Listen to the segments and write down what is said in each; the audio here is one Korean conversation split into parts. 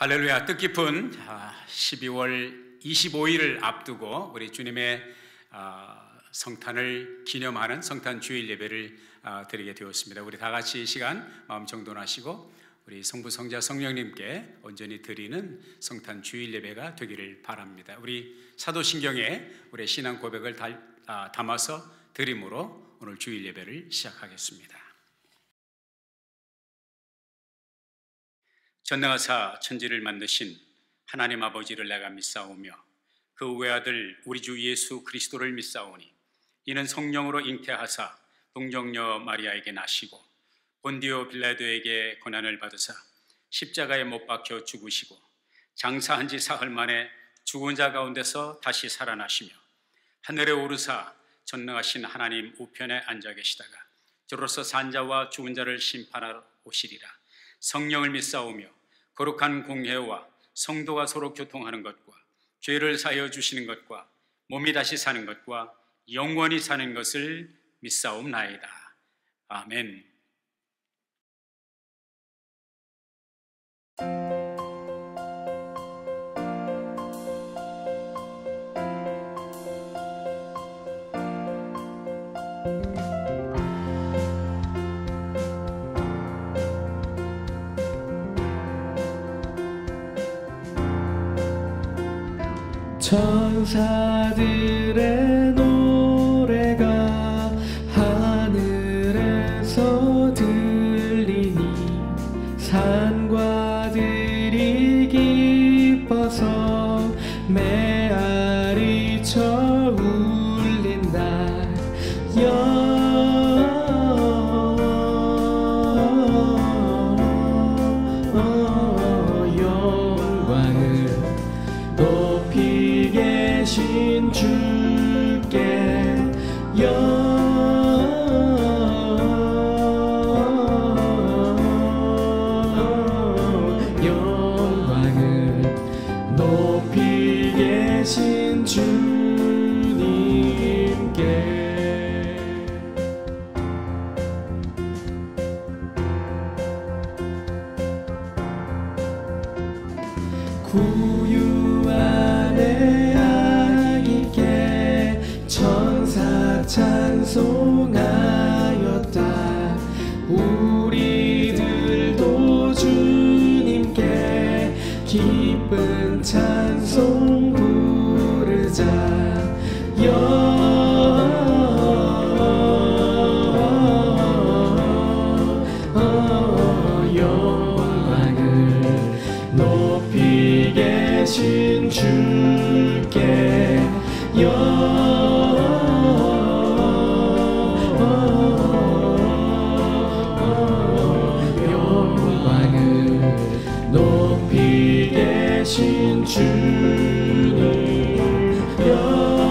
할렐루야. 뜻깊은 12월 25일을 앞두고 우리 주님의 성탄을 기념하는 성탄 주일 예배를 드리게 되었습니다. 우리 다 같이 이 시간 마음 정돈하시고 우리 성부, 성자, 성령님께 온전히 드리는 성탄 주일 예배가 되기를 바랍니다. 우리 사도신경에 우리의 신앙 고백을 담아서 드림으로 오늘 주일 예배를 시작하겠습니다. 전능하사 천지를 만드신 하나님 아버지를 내가 믿사오며 그 외아들 우리 주 예수 그리스도를 믿사오니 이는 성령으로 잉태하사 동정녀 마리아에게 나시고 본디오 빌라도에게 고난을 받으사 십자가에 못 박혀 죽으시고 장사한 지 사흘 만에 죽은 자 가운데서 다시 살아나시며 하늘에 오르사 전능하신 하나님 우편에 앉아 계시다가 저로서 산 자와 죽은 자를 심판하러 오시리라. 성령을 믿사오며 거룩한 공회와 성도가 서로 교통하는 것과 죄를 사하여 주시는 것과 몸이 다시 사는 것과 영원히 사는 것을 믿사옵나이다. 아멘. 천사들의 노래가 하늘에서 들리니 산과들이 기뻐서 메아리쳐 울린다. 영광을 높이 계신 주께 영광을 높이 계신 주님께 구유 안에 아기께 천사 찬송하였다. 우리들도 주님께 기쁜 찬송 부르자. 영광을 높이 계신 주께 영광을 높이 계신 주님 영광을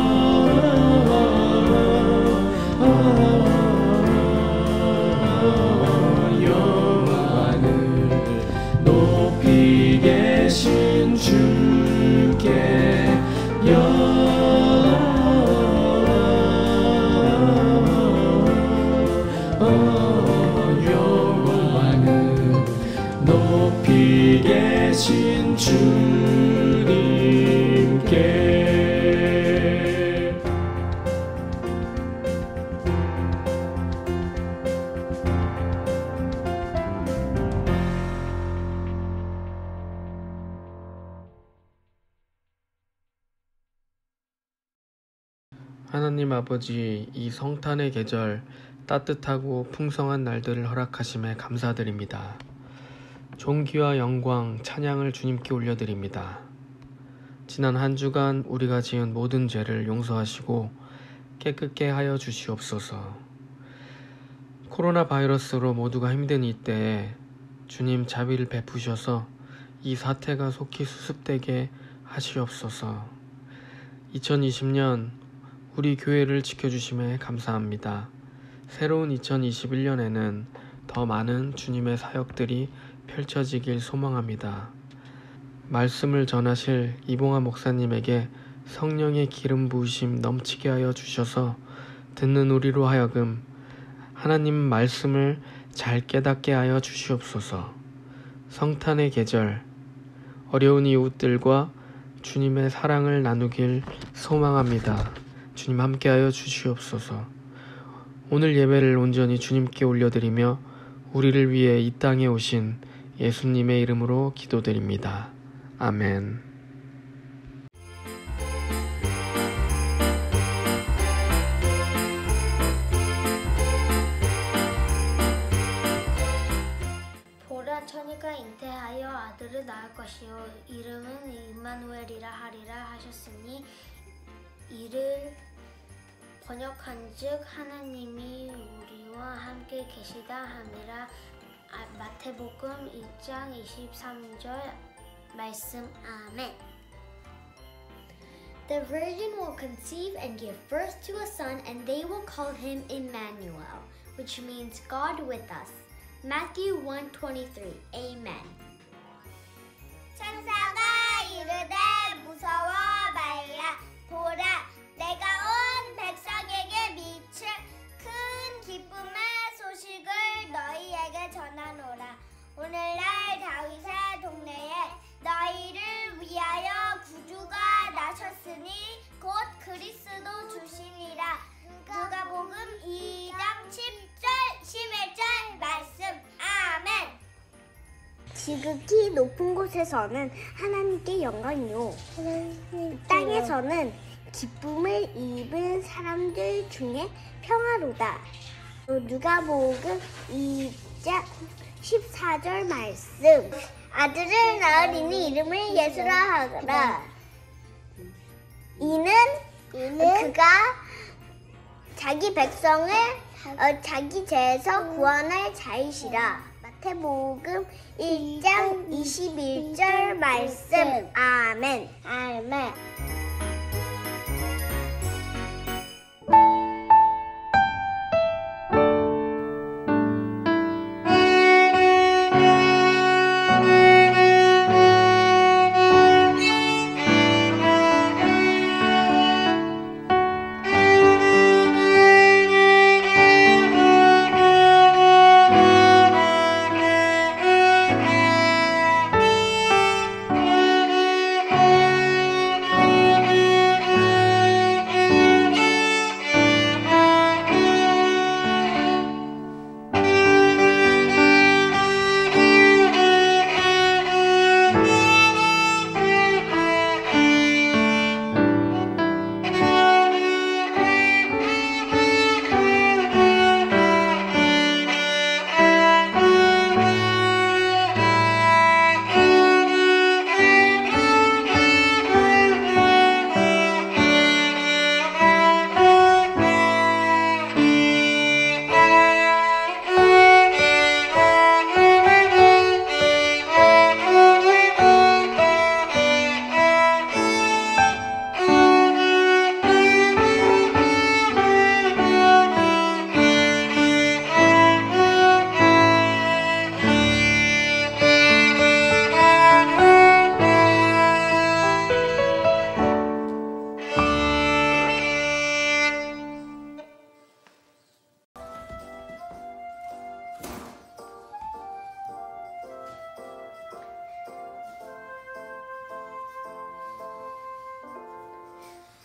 높이 계신 주께 영광을 높이 계신 주님께 하나님 아버지, 이 성탄의 계절 따뜻하고 풍성한 날들을 허락하심에 감사드립니다. 존귀와 영광, 찬양을 주님께 올려드립니다. 지난 한 주간 우리가 지은 모든 죄를 용서하시고 깨끗게 하여 주시옵소서. 코로나 바이러스로 모두가 힘든 이때에 주님 자비를 베푸셔서 이 사태가 속히 수습되게 하시옵소서. 2020년 우리 교회를 지켜주심에 감사합니다. 새로운 2021년에는 더 많은 주님의 사역들이 펼쳐지길 소망합니다. 말씀을 전하실 이봉아 목사님에게 성령의 기름 부으심 넘치게 하여 주셔서 듣는 우리로 하여금 하나님 말씀을 잘 깨닫게 하여 주시옵소서. 성탄의 계절 어려운 이웃들과 주님의 사랑을 나누길 소망합니다. 주님 함께하여 주시옵소서. 오늘 예배를 온전히 주님께 올려드리며 우리를 위해 이 땅에 오신 예수님의 이름으로 기도드립니다. 아멘. 보라, 처녀가 잉태하여 아들을 낳을 것이요 이름은 임마누엘이라 하리라 하셨으니 이를 번역한즉 하나님이 우리와 함께 계시다 함이라. 마태복음 1장 23절 말씀. 아멘. The virgin will conceive and give birth to a son, and they will call him Emmanuel, which means God with us. Matthew 1:23. Amen. 천사가 이르되 무서워 말라. 보라, 내가 온 백성에게 미칠 큰 기쁨의 소식을 너희에게 전하노라. 오늘날 다윗의 동네에 너희를 위하여 구주가 나셨으니 곧 그리스도 주시니라. 누가복음 2장 10절 11절 말씀. 아멘. 지극히 높은 곳에서는 하나님께 영광이요, 땅에서는 기쁨을 입은 사람들 중에 평화로다. 누가복음 2장 14절 말씀. 아들을 낳으리니 이름을 예수라 하라. 이는 그가 자기 백성을 자기 죄에서 구원할 자이시라. 마태복음 1장 21절 말씀. 아멘. 아멘.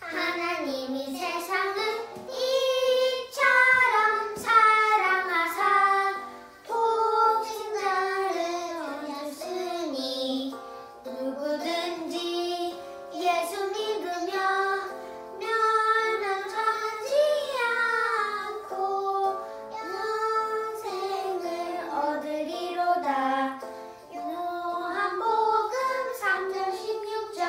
하나님이 세상을 이처럼 사랑하사 독생자를 주셨으니 누구든지 예수 믿으며 멸망하지 않고 영생을 얻으리로다. 요한복음 3장 16절.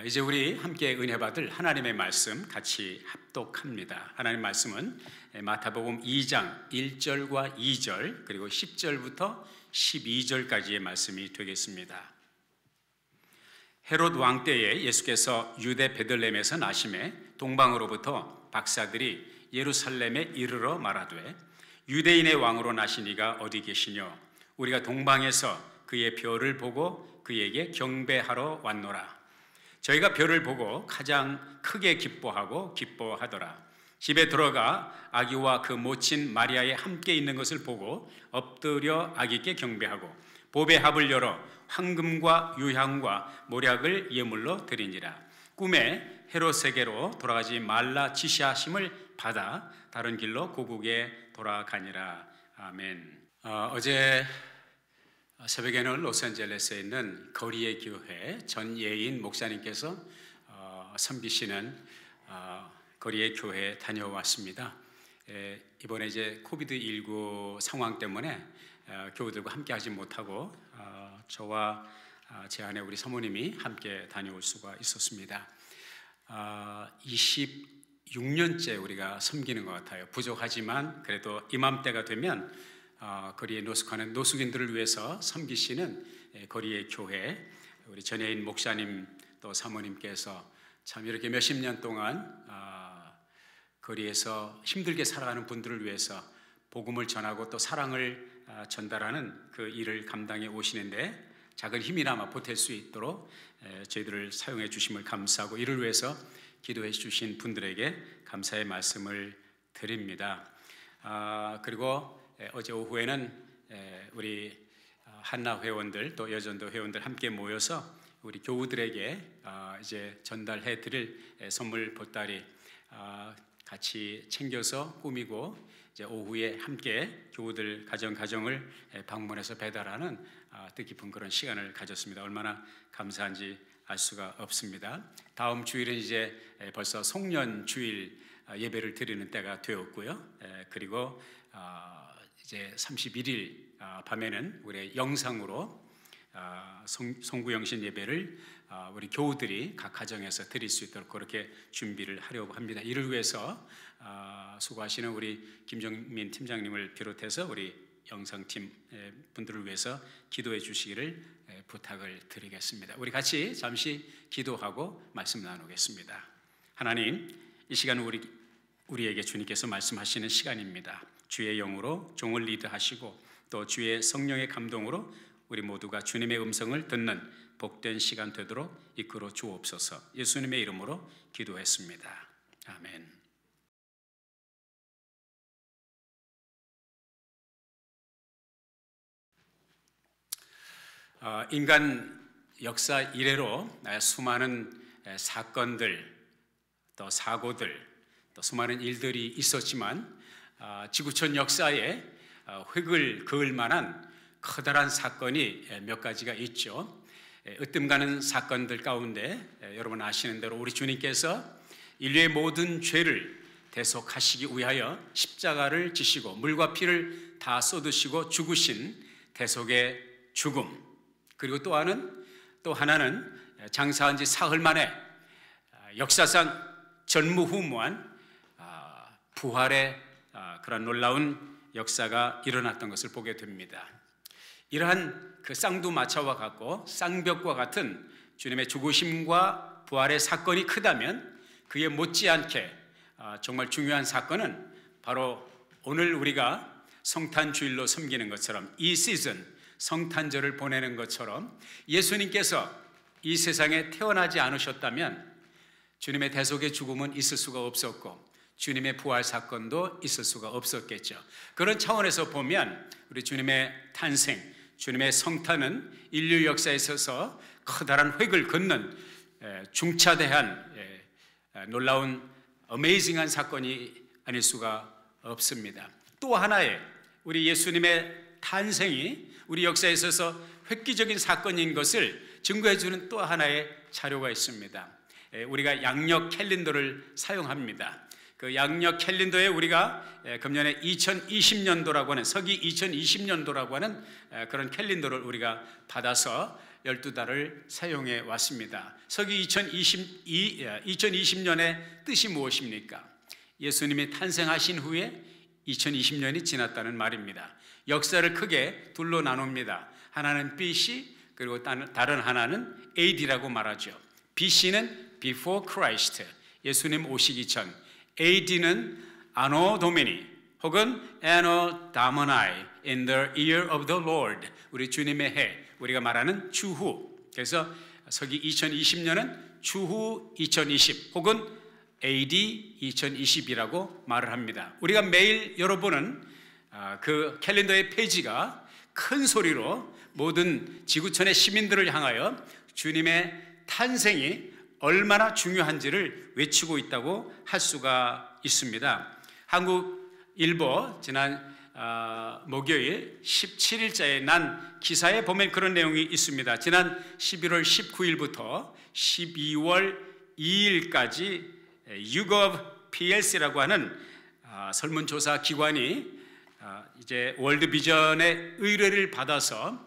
이제 우리 함께 은혜 받을 하나님의 말씀 같이 합독합니다. 하나님의 말씀은 마태복음 2장 1절과 2절 그리고 10절부터 12절까지의 말씀이 되겠습니다. 헤롯 왕 때에 예수께서 유대 베들레헴에서 나심에 동방으로부터 박사들이 예루살렘에 이르러 말하되 유대인의 왕으로 나신 이가 어디 계시뇨? 우리가 동방에서 그의 별을 보고 그에게 경배하러 왔노라. 저희가 별을 보고 가장 크게 기뻐하더라. 집에 들어가 아기와 그 모친 마리아에 함께 있는 것을 보고 엎드려 아기께 경배하고 보배 합을 열어 황금과 유향과 모략을 예물로 드리니라. 꿈에 헤롯에게로 돌아가지 말라 지시하심을 받아 다른 길로 고국에 돌아가니라. 아멘. 어제 새벽에는 로스앤젤레스에 있는 거리의 교회 전예인 목사님께서 섬기시는 거리의 교회에 다녀왔습니다. 이번에 이제 코비드19 상황 때문에 교우들과 함께 하지 못하고 저와 제 아내 우리 사모님이 함께 다녀올 수가 있었습니다. 26년째 우리가 섬기는 것 같아요. 부족하지만 그래도 이맘때가 되면 거리에 노숙하는 노숙인들을 위해서 섬기시는 거리의 교회 우리 전혜인 목사님 또 사모님께서 참 이렇게 몇십 년 동안 거리에서 힘들게 살아가는 분들을 위해서 복음을 전하고 또 사랑을 전달하는 그 일을 감당해 오시는데 작은 힘이나마 보탤 수 있도록 저희들을 사용해 주심을 감사하고 이를 위해서 기도해 주신 분들에게 감사의 말씀을 드립니다. 그리고 어제 오후에는 우리 한나 회원들 또 여전도 회원들 함께 모여서 우리 교우들에게 이제 전달해 드릴 선물 보따리 같이 챙겨서 꾸미고 이제 오후에 함께 교우들 가정을 방문해서 배달하는 뜻깊은 그런 시간을 가졌습니다. 얼마나 감사한지 알 수가 없습니다. 다음 주일은 이제 벌써 송년 주일 예배를 드리는 때가 되었고요. 그리고 이제 31일 밤에는 우리 영상으로 송구영신 예배를 우리 교우들이 각 가정에서 드릴 수 있도록 그렇게 준비를 하려고 합니다. 이를 위해서 수고하시는 우리 김정민 팀장님을 비롯해서 우리 영상팀 분들을 위해서 기도해 주시기를 부탁을 드리겠습니다. 우리 같이 잠시 기도하고 말씀 나누겠습니다. 하나님, 이 시간 우리에게 주님께서 말씀하시는 시간입니다. 주의 영으로 종을 리드하시고 또 주의 성령의 감동으로 우리 모두가 주님의 음성을 듣는 복된 시간 되도록 이끌어 주옵소서. 예수님의 이름으로 기도했습니다. 아멘. 인간 역사 이래로 수많은 사건들 또 사고들 또 수많은 일들이 있었지만 지구촌 역사에 획을 그을 만한 커다란 사건이 몇 가지가 있죠. 으뜸가는 사건들 가운데 여러분 아시는 대로 우리 주님께서 인류의 모든 죄를 대속하시기 위하여 십자가를 지시고 물과 피를 다 쏟으시고 죽으신 대속의 죽음, 그리고 또 하나는 장사한 지 사흘 만에 역사상 전무후무한 부활의 그런 놀라운 역사가 일어났던 것을 보게 됩니다. 이러한 그 쌍두마차와 같고 쌍벽과 같은 주님의 죽으심과 부활의 사건이 크다면 그에 못지않게 정말 중요한 사건은 바로 오늘 우리가 성탄주일로 섬기는 것처럼 이 시즌 성탄절을 보내는 것처럼 예수님께서 이 세상에 태어나지 않으셨다면 주님의 대속의 죽음은 있을 수가 없었고 주님의 부활 사건도 있을 수가 없었겠죠. 그런 차원에서 보면 우리 주님의 탄생, 주님의 성탄은 인류 역사에 있어서 커다란 획을 긋는 중차대한 놀라운 어메이징한 사건이 아닐 수가 없습니다. 또 하나의 우리 예수님의 탄생이 우리 역사에 있어서 획기적인 사건인 것을 증거해주는 또 하나의 자료가 있습니다. 우리가 양력 캘린더를 사용합니다. 그 양력 캘린더에 우리가 금년에 2020년도라고 하는 서기 2020년도라고 하는 그런 캘린더를 우리가 받아서 12달을 사용해 왔습니다. 서기 2020년의 뜻이 무엇입니까? 예수님이 탄생하신 후에 2020년이 지났다는 말입니다. 역사를 크게 둘로 나눕니다. 하나는 BC, 그리고 다른 하나는 AD라고 말하죠. BC는 Before Christ, 예수님 오시기 전. AD는 Anno Domini 혹은 Anno Domini, in the year of the Lord, 우리 주님의 해, 우리가 말하는 주후. 그래서 서기 2020년은 주후 2020 혹은 AD 2020이라고 말을 합니다. 우리가 매일 여러분은 그 캘린더의 페이지가 큰 소리로 모든 지구촌의 시민들을 향하여 주님의 탄생이 얼마나 중요한지를 외치고 있다고 할 수가 있습니다. 한국일보 지난 목요일 17일자에 난 기사에 보면 그런 내용이 있습니다. 지난 11월 19일부터 12월 2일까지 YouGov PLC라고 하는 설문조사 기관이 이제 월드비전의 의뢰를 받아서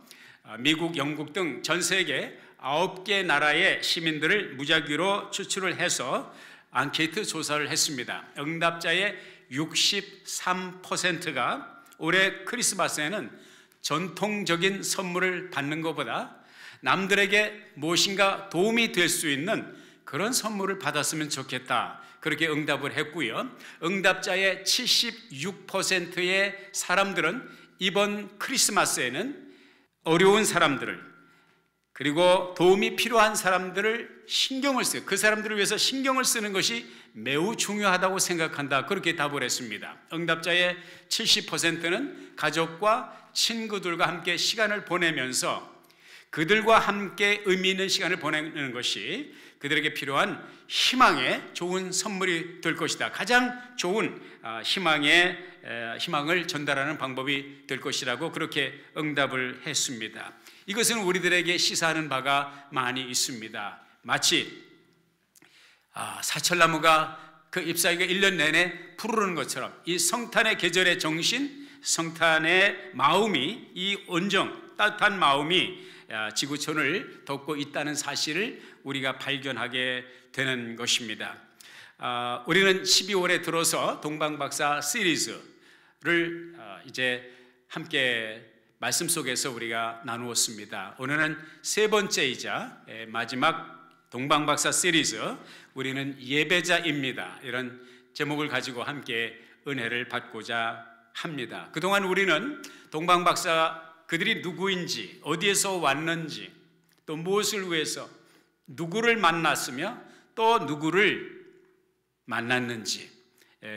미국, 영국 등 전 세계 9개 나라의 시민들을 무작위로 추출을 해서 앙케이트 조사를 했습니다. 응답자의 63%가 올해 크리스마스에는 전통적인 선물을 받는 것보다 남들에게 무엇인가 도움이 될 수 있는 그런 선물을 받았으면 좋겠다, 그렇게 응답을 했고요. 응답자의 76%의 사람들은 이번 크리스마스에는 어려운 사람들을, 그리고 도움이 필요한 사람들을 신경을 써요. 그 사람들을 위해서 신경을 쓰는 것이 매우 중요하다고 생각한다, 그렇게 답을 했습니다. 응답자의 70%는 가족과 친구들과 함께 시간을 보내면서 그들과 함께 의미 있는 시간을 보내는 것이 그들에게 필요한 희망의 좋은 선물이 될 것이다. 가장 좋은 희망을 전달하는 방법이 될 것이라고 그렇게 응답을 했습니다. 이것은 우리들에게 시사하는 바가 많이 있습니다. 마치 사철나무가 그 잎사귀가 1년 내내 푸르는 것처럼 이 성탄의 계절의 정신, 성탄의 마음이, 이 온정, 따뜻한 마음이 지구촌을 덮고 있다는 사실을 우리가 발견하게 되는 것입니다. 우리는 12월에 들어서 동방박사 시리즈를 이제 함께 말씀 속에서 우리가 나누었습니다. 오늘은 세 번째이자 마지막 동방박사 시리즈, 우리는 예배자입니다, 이런 제목을 가지고 함께 은혜를 받고자 합니다. 그동안 우리는 동방박사 그들이 누구인지, 어디에서 왔는지, 또 무엇을 위해서 누구를 만났으며 또 누구를 만났는지,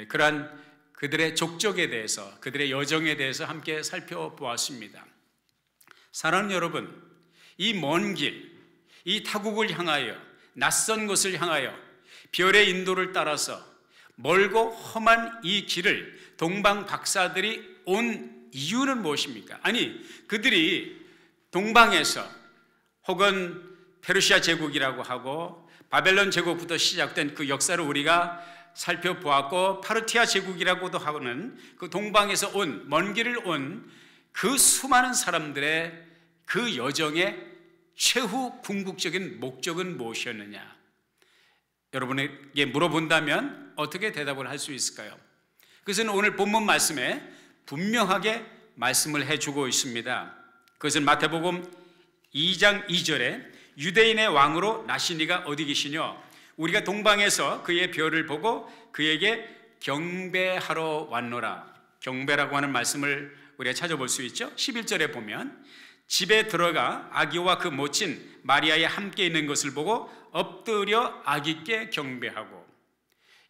그러한 그들의 족적에 대해서, 그들의 여정에 대해서 함께 살펴보았습니다. 사랑하는 여러분, 이 먼 길, 이 타국을 향하여, 낯선 곳을 향하여 별의 인도를 따라서 멀고 험한 이 길을 동방 박사들이 온 이유는 무엇입니까? 아니, 그들이 동방에서 혹은 페르시아 제국이라고 하고 바벨론 제국부터 시작된 그 역사를 우리가 살펴보았고, 파르티아 제국이라고도 하는 그 동방에서 온, 먼 길을 온 그 수많은 사람들의 그 여정의 최후 궁극적인 목적은 무엇이었느냐? 여러분에게 물어본다면 어떻게 대답을 할 수 있을까요? 그것은 오늘 본문 말씀에 분명하게 말씀을 해주고 있습니다. 그것은 마태복음 2장 2절에 유대인의 왕으로 나신 이가 어디 계시뇨? 우리가 동방에서 그의 별을 보고 그에게 경배하러 왔노라. 경배라고 하는 말씀을 우리가 찾아볼 수 있죠. 11절에 보면 집에 들어가 아기와 그 모친 마리아에 함께 있는 것을 보고 엎드려 아기께 경배하고,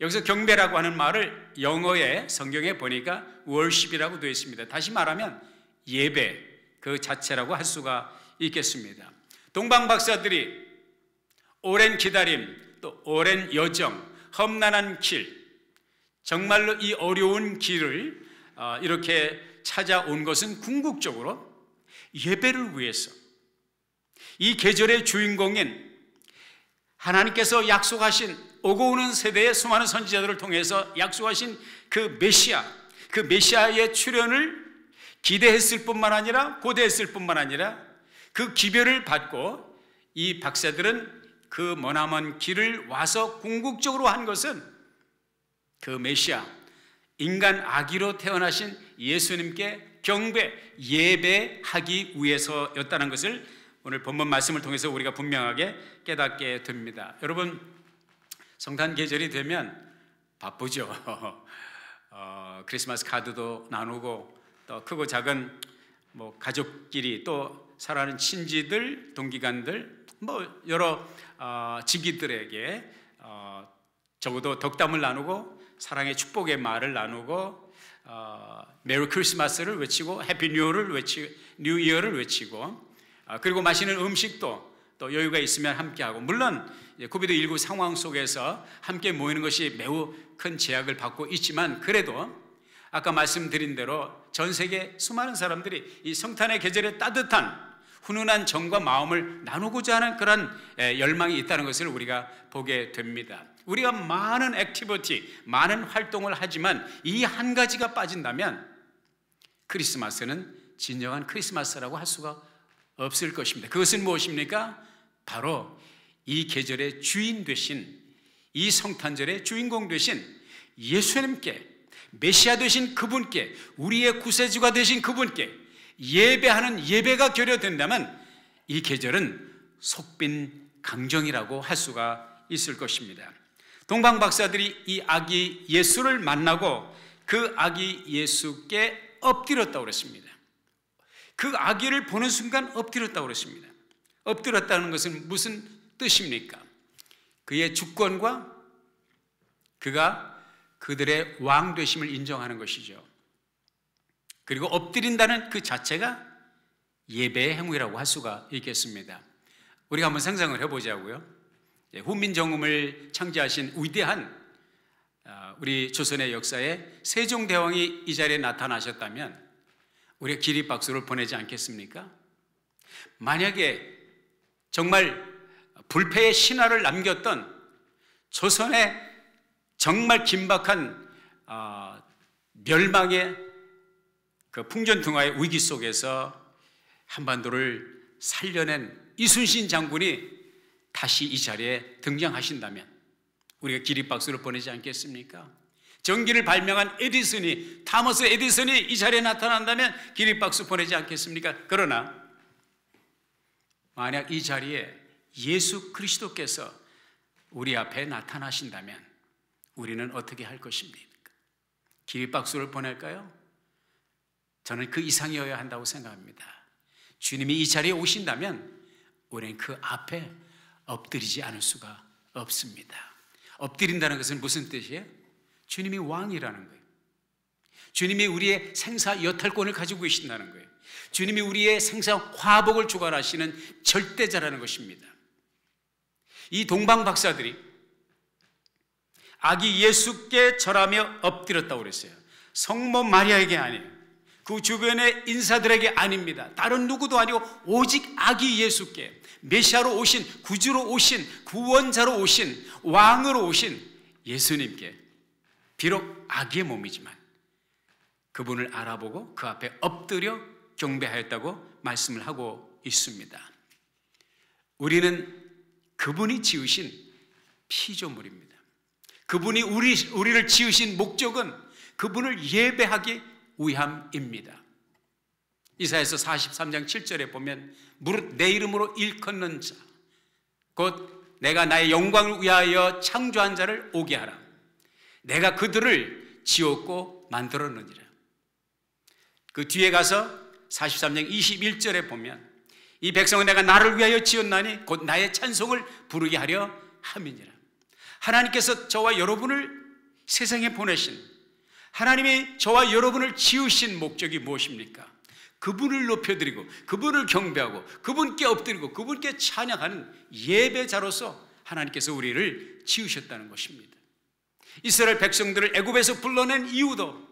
여기서 경배라고 하는 말을 영어의 성경에 보니까 worship이라고 되어 있습니다. 다시 말하면 예배 그 자체라고 할 수가 있겠습니다. 동방 박사들이 오랜 기다림, 또 오랜 여정, 험난한 길, 정말로 이 어려운 길을 이렇게 찾아온 것은 궁극적으로 예배를 위해서, 이 계절의 주인공인 하나님께서 약속하신, 오고 오는 세대의 수많은 선지자들을 통해서 약속하신 그 메시아, 그 메시아의 출현을 기대했을 뿐만 아니라, 고대했을 뿐만 아니라 그 기별을 받고 이 박사들은 그 머나먼 길을 와서 궁극적으로 한 것은 그 메시아, 인간 아기로 태어나신 예수님께 경배, 예배하기 위해서였다는 것을 오늘 본문 말씀을 통해서 우리가 분명하게 깨닫게 됩니다. 여러분, 성탄 계절이 되면 바쁘죠. 크리스마스 카드도 나누고 또 크고 작은 가족끼리 또 사랑하는 친지들, 동기간들 여러 지기들에게 적어도 덕담을 나누고 사랑의 축복의 말을 나누고 메리 크리스마스를 외치고 해피 뉴 이어를 외치고 그리고 맛있는 음식도 또 여유가 있으면 함께하고, 물론 코비드19 상황 속에서 함께 모이는 것이 매우 큰 제약을 받고 있지만 그래도 아까 말씀드린 대로 전 세계 수많은 사람들이 이 성탄의 계절에 따뜻한 훈훈한 정과 마음을 나누고자 하는 그런 열망이 있다는 것을 우리가 보게 됩니다. 우리가 많은 액티비티, 많은 활동을 하지만 이 한 가지가 빠진다면 크리스마스는 진정한 크리스마스라고 할 수가 없을 것입니다. 그것은 무엇입니까? 바로 이 계절의 주인 되신, 이 성탄절의 주인공 되신 예수님께, 메시아 되신 그분께, 우리의 구세주가 되신 그분께 예배하는 예배가 결여된다면 이 계절은 속빈 강정이라고 할 수가 있을 것입니다. 동방 박사들이 이 아기 예수를 만나고 그 아기 예수께 엎드렸다고 그랬습니다. 그 아기를 보는 순간 엎드렸다고 그랬습니다. 엎드렸다는 것은 무슨 뜻입니까? 그의 주권과 그가 그들의 왕 되심을 인정하는 것이죠. 그리고 엎드린다는 그 자체가 예배의 행위라고 할 수가 있겠습니다. 우리가 한번 상상을 해보자고요. 훈민정음을 창제하신 위대한 우리 조선의 역사에 세종대왕이 이 자리에 나타나셨다면 우리가 기립박수를 보내지 않겠습니까? 만약에 정말 불패의 신화를 남겼던 조선의 정말 긴박한 멸망의 그 풍전등화의 위기 속에서 한반도를 살려낸 이순신 장군이 다시 이 자리에 등장하신다면 우리가 기립박수를 보내지 않겠습니까? 전기를 발명한 에디슨이, 타머스 에디슨이 이 자리에 나타난다면 기립박수 보내지 않겠습니까? 그러나 만약 이 자리에 예수 그리스도께서 우리 앞에 나타나신다면 우리는 어떻게 할 것입니까? 기립박수를 보낼까요? 저는 그 이상이어야 한다고 생각합니다. 주님이 이 자리에 오신다면 우리는 그 앞에 엎드리지 않을 수가 없습니다. 엎드린다는 것은 무슨 뜻이에요? 주님이 왕이라는 거예요. 주님이 우리의 생사 여탈권을 가지고 계신다는 거예요. 주님이 우리의 생사 화복을 주관하시는 절대자라는 것입니다. 이 동방 박사들이 아기 예수께 절하며 엎드렸다고 그랬어요. 성모 마리아에게 아니에요. 그 주변의 인사들에게 아닙니다. 다른 누구도 아니고 오직 아기 예수께, 메시아로 오신, 구주로 오신, 구원자로 오신, 왕으로 오신 예수님께, 비록 아기의 몸이지만 그분을 알아보고 그 앞에 엎드려 경배하였다고 말씀을 하고 있습니다. 우리는 그분이 지으신 피조물입니다. 그분이 우리를 지으신 목적은 그분을 예배하기 위함입니다. 이사야서 43장 7절에 보면 무릇 내 이름으로 일컫는 자, 곧 내가 나의 영광을 위하여 창조한 자를 오게 하라. 내가 그들을 지었고 만들었느니라. 그 뒤에 가서 43장 21절에 보면 이 백성은 내가 나를 위하여 지었나니 곧 나의 찬송을 부르게 하려 함이니라. 하나님께서 저와 여러분을 세상에 보내신, 하나님이 저와 여러분을 지으신 목적이 무엇입니까? 그분을 높여드리고 그분을 경배하고 그분께 엎드리고 그분께 찬양하는 예배자로서 하나님께서 우리를 지으셨다는 것입니다. 이스라엘 백성들을 애굽에서 불러낸 이유도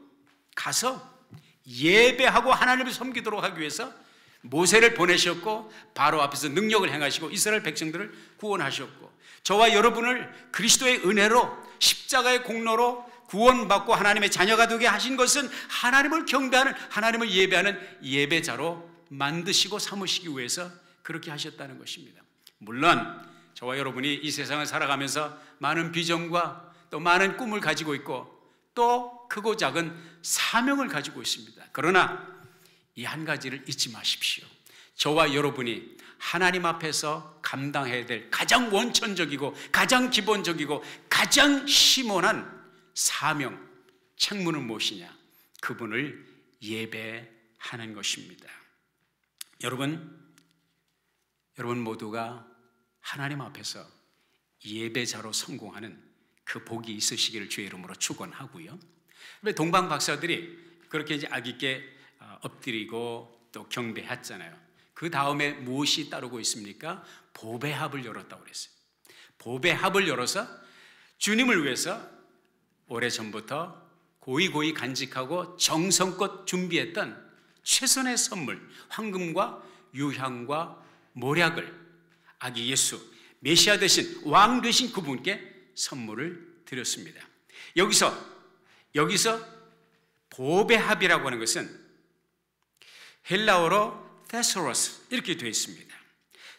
가서 예배하고 하나님을 섬기도록 하기 위해서 모세를 보내셨고 바로 앞에서 능력을 행하시고 이스라엘 백성들을 구원하셨고, 저와 여러분을 그리스도의 은혜로 십자가의 공로로 구원받고 하나님의 자녀가 되게 하신 것은 하나님을 경배하는, 하나님을 예배하는 예배자로 만드시고 삼으시기 위해서 그렇게 하셨다는 것입니다. 물론 저와 여러분이 이 세상을 살아가면서 많은 비전과 또 많은 꿈을 가지고 있고 또 크고 작은 사명을 가지고 있습니다. 그러나 이 한 가지를 잊지 마십시오. 저와 여러분이 하나님 앞에서 감당해야 될 가장 원천적이고 가장 기본적이고 가장 심오한 사명, 책무는 무엇이냐? 그분을 예배하는 것입니다. 여러분 모두가 하나님 앞에서 예배자로 성공하는 그 복이 있으시기를 주의 이름으로 축원하고요. 동방 박사들이 그렇게 이제 아기께 엎드리고 또 경배했잖아요. 그 다음에 무엇이 따르고 있습니까? 보배합을 열었다고 그랬어요. 보배합을 열어서 주님을 위해서 오래전부터 고이고이 간직하고 정성껏 준비했던 최선의 선물, 황금과 유향과 모략을 아기 예수, 메시아 되신 왕 되신 그분께 선물을 드렸습니다. 여기서 보배합이라고 하는 것은 헬라어로 테소로스 이렇게 되어 있습니다.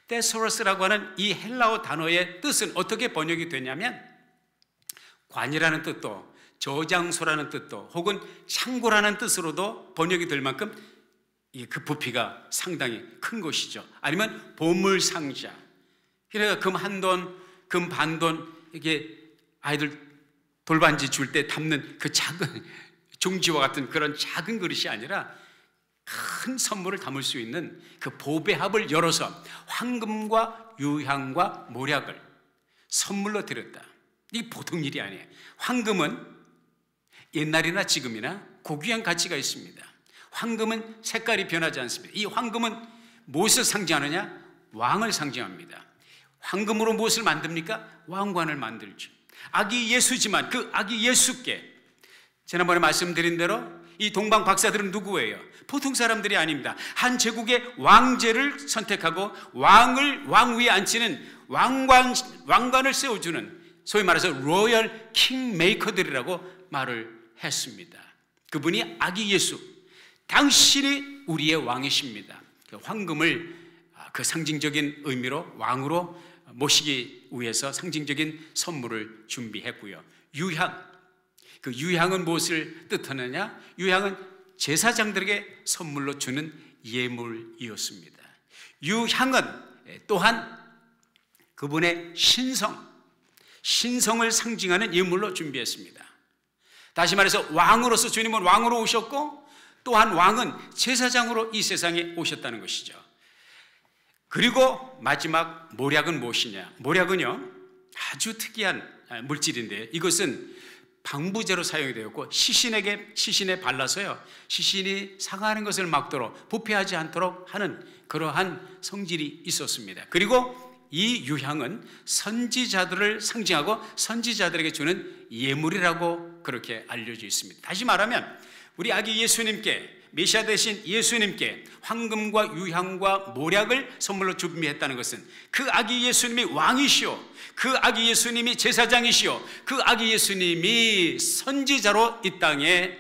테소로스라고 하는 이 헬라어 단어의 뜻은 어떻게 번역이 되냐면 관이라는 뜻도 저장소라는 뜻도 혹은 창고라는 뜻으로도 번역이 될 만큼 그 부피가 상당히 큰 것이죠. 아니면 보물상자. 그러니까 금 한 돈, 금 반 돈, 이게 아이들 돌반지 줄 때 담는 그 작은 종지와 같은 그런 작은 그릇이 아니라 큰 선물을 담을 수 있는 그 보배합을 열어서 황금과 유향과 모략을 선물로 드렸다. 이게 보통 일이 아니에요. 황금은 옛날이나 지금이나 고귀한 가치가 있습니다. 황금은 색깔이 변하지 않습니다. 이 황금은 무엇을 상징하느냐? 왕을 상징합니다. 황금으로 무엇을 만듭니까? 왕관을 만들죠. 아기 예수지만 그 아기 예수께 지난번에 말씀드린 대로 이 동방 박사들은 누구예요? 보통 사람들이 아닙니다. 한 제국의 왕제를 선택하고 왕 위에 앉히는 왕관을 세워주는 소위 말해서 로열 킹 메이커들이라고 말을 했습니다. 그분이 아기 예수, 당신이 우리의 왕이십니다. 그 황금을 그 상징적인 의미로 왕으로 모시기 위해서 상징적인 선물을 준비했고요. 유향, 그 유향은 무엇을 뜻하느냐? 유향은 제사장들에게 선물로 주는 예물이었습니다. 유향은 또한 그분의 신성을 상징하는 예물로 준비했습니다. 다시 말해서 왕으로서 주님은 왕으로 오셨고 또한 왕은 제사장으로 이 세상에 오셨다는 것이죠. 그리고 마지막 모략은 무엇이냐? 모략은요 아주 특이한 물질인데 이것은 방부제로 사용이 되었고 시신에 발라서요 시신이 상하는 것을 막도록 부패하지 않도록 하는 그러한 성질이 있었습니다. 그리고 이 유향은 선지자들을 상징하고 선지자들에게 주는 예물이라고 그렇게 알려져 있습니다. 다시 말하면 우리 아기 예수님께 메시아 되신 예수님께 황금과 유향과 모략을 선물로 준비했다는 것은 그 아기 예수님이 왕이시오, 그 아기 예수님이 제사장이시오, 그 아기 예수님이 선지자로 이 땅에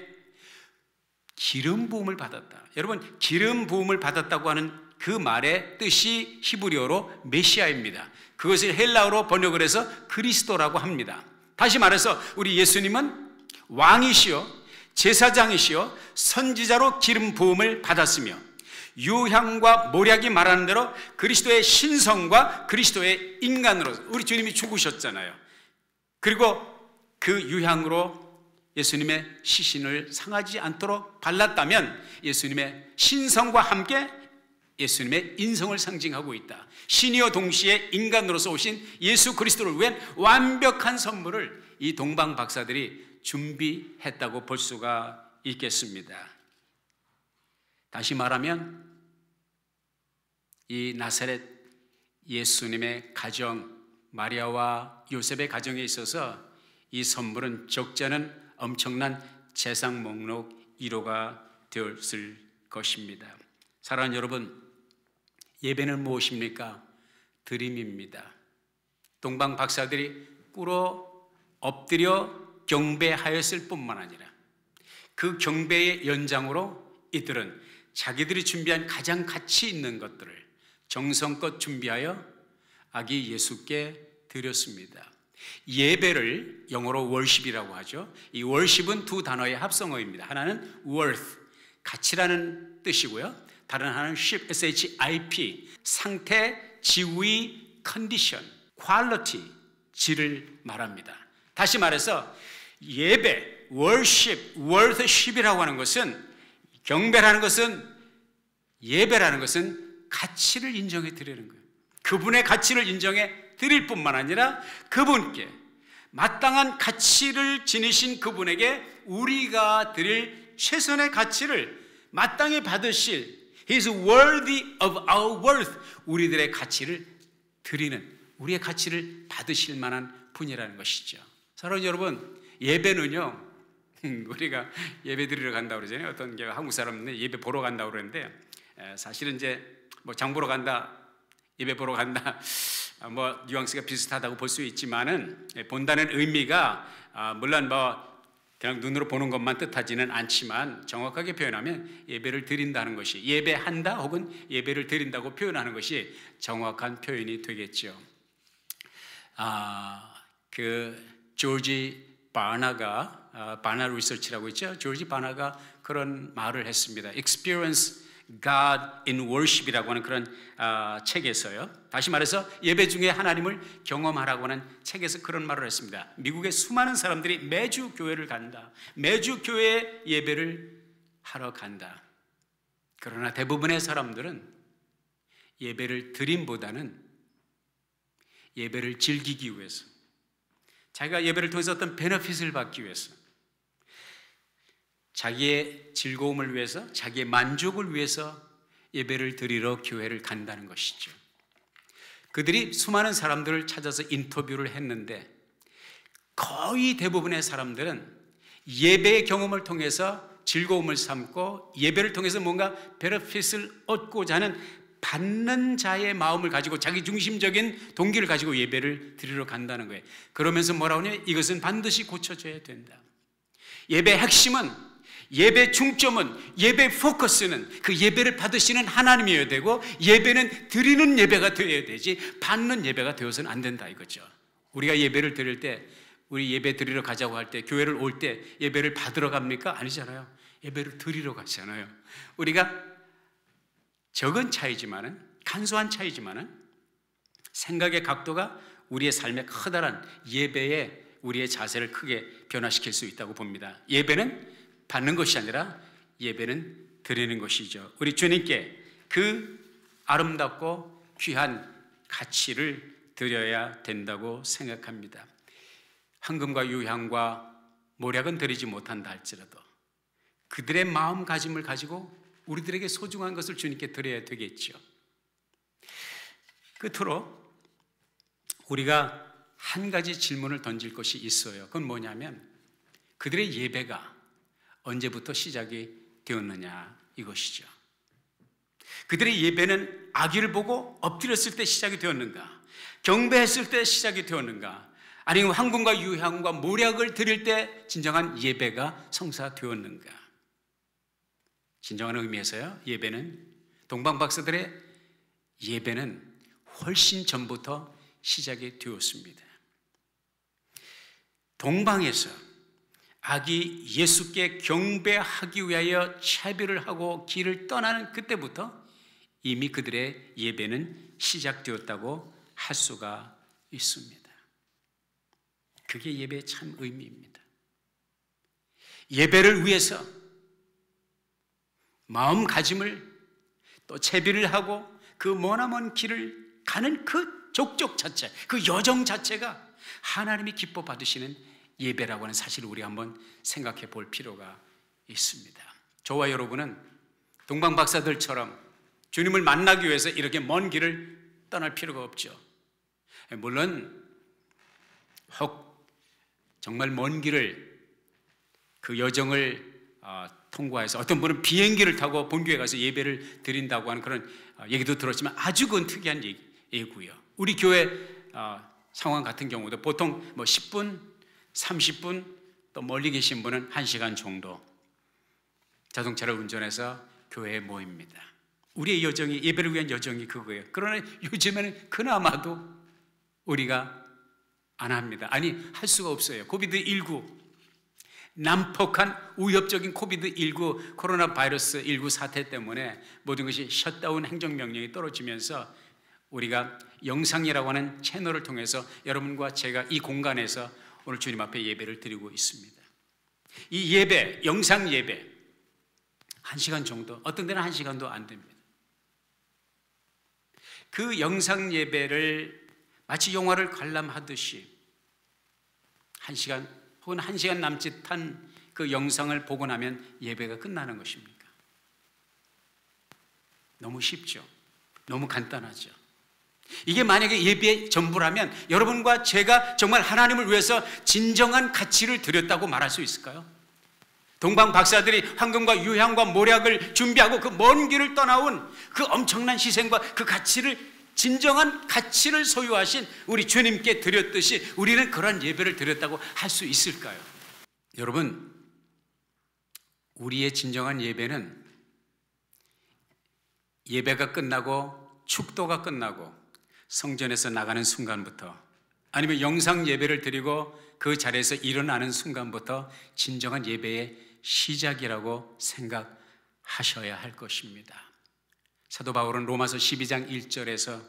기름 부음을 받았다. 여러분, 기름 부음을 받았다고 하는 그 말의 뜻이 히브리어로 메시아입니다. 그것을 헬라어로 번역을 해서 그리스도라고 합니다. 다시 말해서 우리 예수님은 왕이시오, 제사장이시오, 선지자로 기름 부음을 받았으며 유향과 모략이 말하는 대로 그리스도의 신성과 그리스도의 인간으로 우리 주님이 죽으셨잖아요. 그리고 그 유향으로 예수님의 시신을 상하지 않도록 발랐다면 예수님의 신성과 함께 예수님의 인성을 상징하고 있다. 신이요 동시에 인간으로서 오신 예수 그리스도를 위한 완벽한 선물을 이 동방 박사들이 준비했다고 볼 수가 있겠습니다. 다시 말하면 이 나사렛 예수님의 가정, 마리아와 요셉의 가정에 있어서 이 선물은 적지 않은 엄청난 재상 목록 1호가 되었을 것입니다. 사랑하는 여러분, 예배는 무엇입니까? 드림입니다. 동방 박사들이 꿇어 엎드려 경배하였을 뿐만 아니라 그 경배의 연장으로 이들은 자기들이 준비한 가장 가치 있는 것들을 정성껏 준비하여 아기 예수께 드렸습니다. 예배를 영어로 worship이라고 하죠. 이 worship은 두 단어의 합성어입니다. 하나는 worth, 가치라는 뜻이고요. 다른 하나는 ship, ship, 상태, 지위, condition, quality, 질을 말합니다. 다시 말해서 예배, worship, worthship이라고 하는 것은, 경배라는 것은, 예배라는 것은 가치를 인정해 드리는 거예요. 그분의 가치를 인정해 드릴 뿐만 아니라 그분께 마땅한 가치를 지니신 그분에게 우리가 드릴 최선의 가치를 마땅히 받으실, He is worthy of our worth, 우리들의 가치를 드리는, 우리의 가치를 받으실 만한 분이라는 것이죠. 사랑하는 여러분, 예배는요, 우리가 예배 드리러 간다고 그러잖아요. 어떤 게 한국 사람은 예배 보러 간다고 그러는데, 사실은 이제 뭐 장 보러 간다, 예배 보러 간다, 뭐 뉘앙스가 비슷하다고 볼 수 있지만은, 본다는 의미가 물론 뭐 그냥 눈으로 보는 것만 뜻하지는 않지만, 정확하게 표현하면 예배를 드린다는 것이, 예배한다 혹은 예배를 드린다고 표현하는 것이 정확한 표현이 되겠죠. 조지 바나 리서치라고 있죠. 조지 바나가 그런 말을 했습니다. Experience God in Worship이라고 하는 그런 책에서요. 다시 말해서 예배 중에 하나님을 경험하라고 하는 책에서 그런 말을 했습니다. 미국의 수많은 사람들이 매주 교회를 간다. 매주 교회에 예배를 하러 간다. 그러나 대부분의 사람들은 예배를 드림보다는 예배를 즐기기 위해서, 자기가 예배를 통해서 어떤 베너핏을 받기 위해서, 자기의 즐거움을 위해서, 자기의 만족을 위해서 예배를 드리러 교회를 간다는 것이죠. 그들이 수많은 사람들을 찾아서 인터뷰를 했는데 거의 대부분의 사람들은 예배의 경험을 통해서 즐거움을 삼고 예배를 통해서 뭔가 베너핏을 얻고자 하는 받는 자의 마음을 가지고, 자기 중심적인 동기를 가지고 예배를 드리러 간다는 거예요. 그러면서 뭐라고 하냐면, 이것은 반드시 고쳐져야 된다. 예배의 핵심은, 예배 중점은, 예배 포커스는 그 예배를 받으시는 하나님이어야 되고, 예배는 드리는 예배가 되어야 되지 받는 예배가 되어서는 안 된다 이거죠. 우리가 예배를 드릴 때, 우리 예배 드리러 가자고 할 때, 교회를 올 때 예배를 받으러 갑니까? 아니잖아요. 예배를 드리러 가잖아요. 우리가 적은 차이지만은, 간소한 차이지만은 생각의 각도가 우리의 삶에 커다란 예배에 우리의 자세를 크게 변화시킬 수 있다고 봅니다. 예배는 받는 것이 아니라 예배는 드리는 것이죠. 우리 주님께 그 아름답고 귀한 가치를 드려야 된다고 생각합니다. 황금과 유향과 모략은 드리지 못한다 할지라도 그들의 마음가짐을 가지고 우리들에게 소중한 것을 주님께 드려야 되겠죠. 끝으로 우리가 한 가지 질문을 던질 것이 있어요. 그건 뭐냐면, 그들의 예배가 언제부터 시작이 되었느냐 이것이죠. 그들의 예배는 아기를 보고 엎드렸을 때 시작이 되었는가, 경배했을 때 시작이 되었는가, 아니면 황금과 유향과 모략을 드릴 때 진정한 예배가 성사되었는가. 진정한 의미에서요, 예배는, 동방박사들의 예배는 훨씬 전부터 시작이 되었습니다. 동방에서 아기 예수께 경배하기 위하여 차별을 하고 길을 떠나는 그때부터 이미 그들의 예배는 시작되었다고 할 수가 있습니다. 그게 예배의 참 의미입니다. 예배를 위해서 마음가짐을 또 채비를 하고 그 머나먼 길을 가는 그 족적 자체, 그 여정 자체가 하나님이 기뻐 받으시는 예배라고 하는 사실을 우리 한번 생각해 볼 필요가 있습니다. 저와 여러분은 동방박사들처럼 주님을 만나기 위해서 이렇게 먼 길을 떠날 필요가 없죠. 물론 혹 정말 먼 길을, 그 여정을 통과해서 어떤 분은 비행기를 타고 본교에 가서 예배를 드린다고 하는 그런 얘기도 들었지만 아주 그건 특이한 얘기고요. 우리 교회 상황 같은 경우도 보통 뭐 10분, 30분, 또 멀리 계신 분은 1시간 정도 자동차를 운전해서 교회에 모입니다. 우리의 여정이, 예배를 위한 여정이 그거예요. 그러나 요즘에는 그나마도 우리가 안 합니다. 아니, 할 수가 없어요. 코비드19, 난폭한 위협적인 코비드19 코로나 바이러스 19 사태 때문에 모든 것이 셧다운 행정명령이 떨어지면서 우리가 영상이라고 하는 채널을 통해서 여러분과 제가 이 공간에서 오늘 주님 앞에 예배를 드리고 있습니다. 이 예배, 영상 예배 1시간 정도, 어떤 데는 1시간도 안 됩니다. 그 영상 예배를 마치 영화를 관람하듯이 1시간 혹은 1시간 남짓한 그 영상을 보고 나면 예배가 끝나는 것입니까? 너무 쉽죠. 너무 간단하죠. 이게 만약에 예배의 전부라면 여러분과 제가 정말 하나님을 위해서 진정한 가치를 드렸다고 말할 수 있을까요? 동방 박사들이 황금과 유향과 모략을 준비하고 그 먼 길을 떠나온 그 엄청난 희생과 그 가치를, 진정한 가치를 소유하신 우리 주님께 드렸듯이 우리는 그런 예배를 드렸다고 할 수 있을까요? 여러분, 우리의 진정한 예배는 예배가 끝나고 축도가 끝나고 성전에서 나가는 순간부터, 아니면 영상 예배를 드리고 그 자리에서 일어나는 순간부터 진정한 예배의 시작이라고 생각하셔야 할 것입니다. 사도 바울은 로마서 12장 1절에서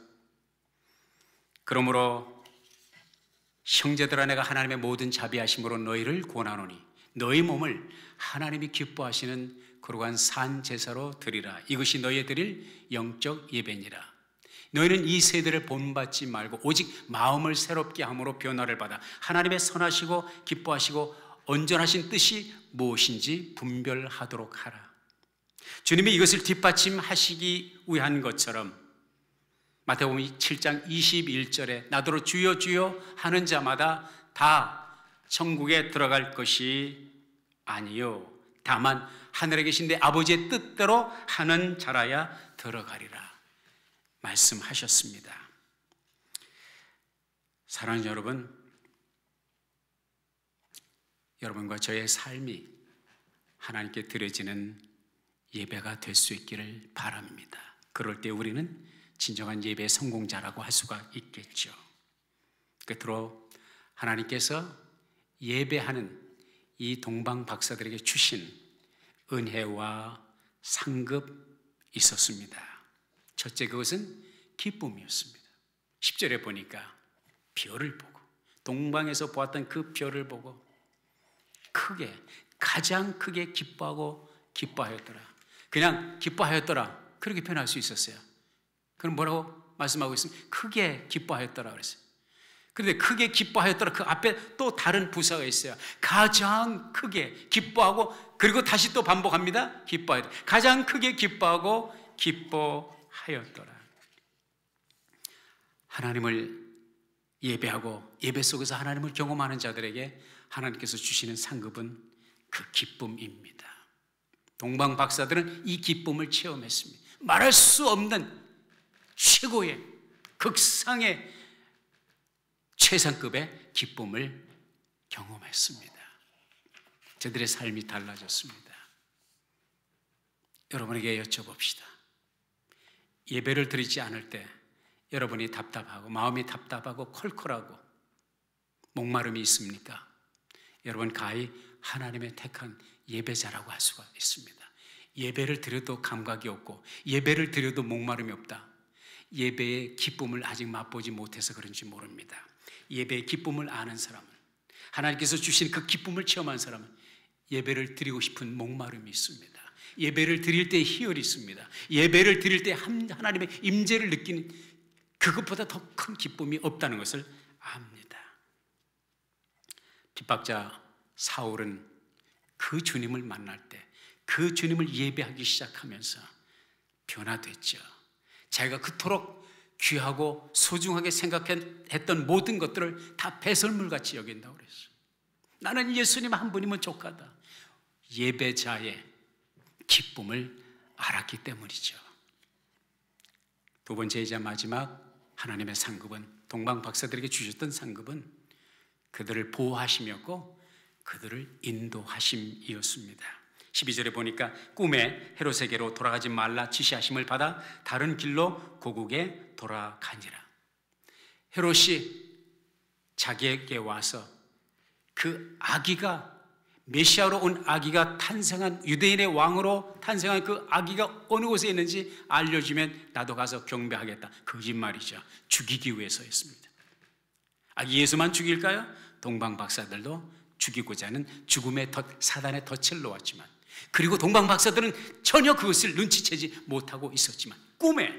그러므로 형제들아 내가 하나님의 모든 자비하심으로 너희를 권하노니 너희 몸을 하나님이 기뻐하시는 거룩한 산 제사로 드리라. 이것이 너희의 드릴 영적 예배니라. 너희는 이 세대를 본받지 말고 오직 마음을 새롭게 함으로 변화를 받아 하나님의 선하시고 기뻐하시고 온전하신 뜻이 무엇인지 분별하도록 하라. 주님이 이것을 뒷받침하시기 위한 것처럼 마태복음 7장 21절에 나더러 주여 주여 하는 자마다 다 천국에 들어갈 것이 아니요 다만 하늘에 계신 내 아버지의 뜻대로 하는 자라야 들어가리라 말씀하셨습니다. 사랑하는 여러분, 여러분과 저의 삶이 하나님께 드려지는 예배가 될 수 있기를 바랍니다. 그럴 때 우리는 진정한 예배의 성공자라고 할 수가 있겠죠. 끝으로 하나님께서 예배하는 이 동방 박사들에게 주신 은혜와 상급 있었습니다. 첫째, 그것은 기쁨이었습니다. 10절에 보니까 별을 보고, 동방에서 보았던 그 별을 보고 크게, 가장 크게 기뻐하였더라. 그냥 기뻐하였더라 그렇게 표현할 수 있었어요. 그럼 뭐라고 말씀하고 있습니까? 크게 기뻐하였더라 그랬어요. 그런데 크게 기뻐하였더라 그 앞에 또 다른 부사가 있어요. 가장 크게 기뻐하고, 그리고 다시 또 반복합니다. 기뻐하였더라. 가장 크게 기뻐하고 기뻐하였더라. 하나님을 예배하고 예배 속에서 하나님을 경험하는 자들에게 하나님께서 주시는 상급은 그 기쁨입니다. 동방 박사들은 이 기쁨을 체험했습니다. 말할 수 없는 최고의 극상의 최상급의 기쁨을 경험했습니다. 저들의 삶이 달라졌습니다. 여러분에게 여쭤봅시다. 예배를 드리지 않을 때 여러분이 답답하고 마음이 답답하고 컬컬하고 목마름이 있습니까? 여러분 가히 하나님의 택한 예배자라고 할 수가 있습니다. 예배를 드려도 감각이 없고 예배를 드려도 목마름이 없다. 예배의 기쁨을 아직 맛보지 못해서 그런지 모릅니다. 예배의 기쁨을 아는 사람은, 하나님께서 주신 그 기쁨을 체험한 사람은 예배를 드리고 싶은 목마름이 있습니다. 예배를 드릴 때 희열이 있습니다. 예배를 드릴 때 하나님의 임재를 느끼는 그것보다 더 큰 기쁨이 없다는 것을 압니다. 핍박자 사울은 그 주님을 만날 때, 그 주님을 예배하기 시작하면서 변화됐죠. 자기가 그토록 귀하고 소중하게 생각했던 모든 것들을 다 배설물같이 여긴다고 그랬어요. 나는 예수님 한 분이면 족하다. 예배자의 기쁨을 알았기 때문이죠. 두 번째이자 마지막 하나님의 상급은, 동방 박사들에게 주셨던 상급은 그들을 보호하심이었고 그들을 인도하심이었습니다. 12절에 보니까 꿈에 헤롯에게로 돌아가지 말라 지시하심을 받아 다른 길로 고국에 돌아가니라. 헤롯이 자기에게 와서 그 아기가, 메시아로 온 아기가 탄생한, 유대인의 왕으로 탄생한 그 아기가 어느 곳에 있는지 알려주면 나도 가서 경배하겠다. 거짓말이죠. 죽이기 위해서였습니다. 아기 예수만 죽일까요? 동방 박사들도 죽이고자 하는 죽음의 덫, 사단의 덫을 놓았지만, 그리고 동방 박사들은 전혀 그것을 눈치채지 못하고 있었지만, 꿈에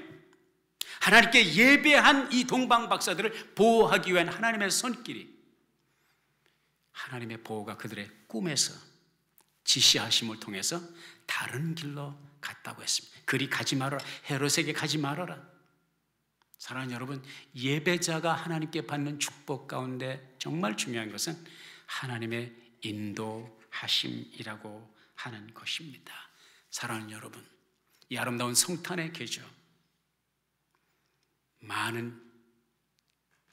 하나님께 예배한 이 동방 박사들을 보호하기 위한 하나님의 손길이, 하나님의 보호가 그들의 꿈에서 지시하심을 통해서 다른 길로 갔다고 했습니다. 그리 가지 말아라. 헤롯에게 가지 말아라. 사랑하는 여러분, 예배자가 하나님께 받는 축복 가운데 정말 중요한 것은 하나님의 인도하심이라고 하는 것입니다. 사랑하는 여러분, 이 아름다운 성탄의 계절, 많은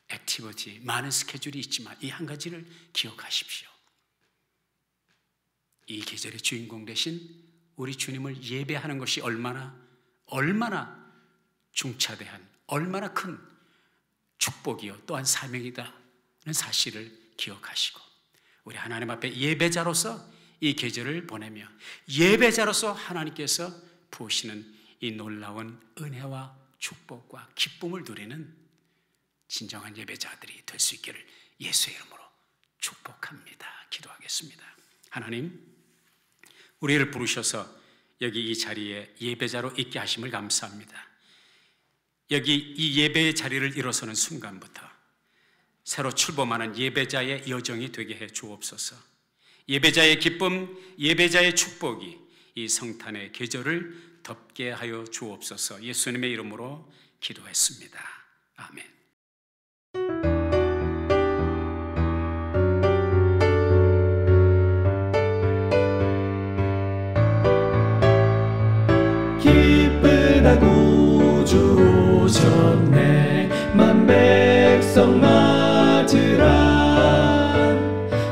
액티비티, 많은 스케줄이 있지만 이 한 가지를 기억하십시오. 이 계절의 주인공 대신 우리 주님을 예배하는 것이 얼마나 중차대한, 얼마나 큰 축복이요 또한 사명이다는 사실을 기억하시고, 우리 하나님 앞에 예배자로서 이 계절을 보내며 예배자로서 하나님께서 부으시는 이 놀라운 은혜와 축복과 기쁨을 누리는 진정한 예배자들이 될 수 있기를 예수의 이름으로 축복합니다. 기도하겠습니다. 하나님, 우리를 부르셔서 여기 이 자리에 예배자로 있게 하심을 감사합니다. 여기 이 예배의 자리를 일어서는 순간부터 새로 출범하는 예배자의 여정이 되게 해 주옵소서. 예배자의 기쁨, 예배자의 축복이 이 성탄의 계절을 덮게 하여 주옵소서. 예수님의 이름으로 기도했습니다. 아멘. 기쁘다 구주 오셨네. 만 백성 맞으라.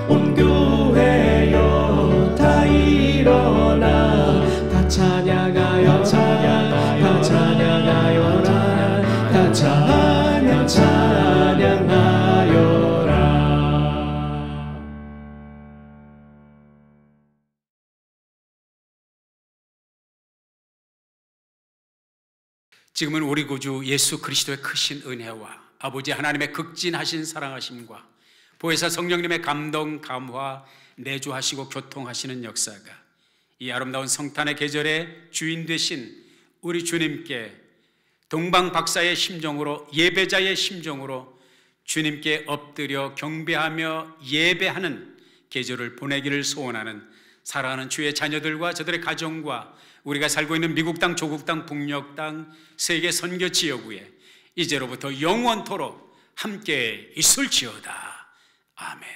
온 교회여 다 일어나. 다 찬양하여 다 찬양하여라. 다 찬양하여라. 지금은 우리 구주 예수 그리스도의 크신 은혜와 아버지 하나님의 극진하신 사랑하심과 보혜사 성령님의 감동, 감화, 내주하시고 교통하시는 역사가 이 아름다운 성탄의 계절의 주인 되신 우리 주님께 동방 박사의 심정으로, 예배자의 심정으로 주님께 엎드려 경배하며 예배하는 계절을 보내기를 소원하는 사랑하는 주의 자녀들과 저들의 가정과 우리가 살고 있는 미국 땅, 조국 땅, 북녘 땅, 세계 선교 지역 위에 이제로부터 영원토록 함께 있을지어다. 아멘.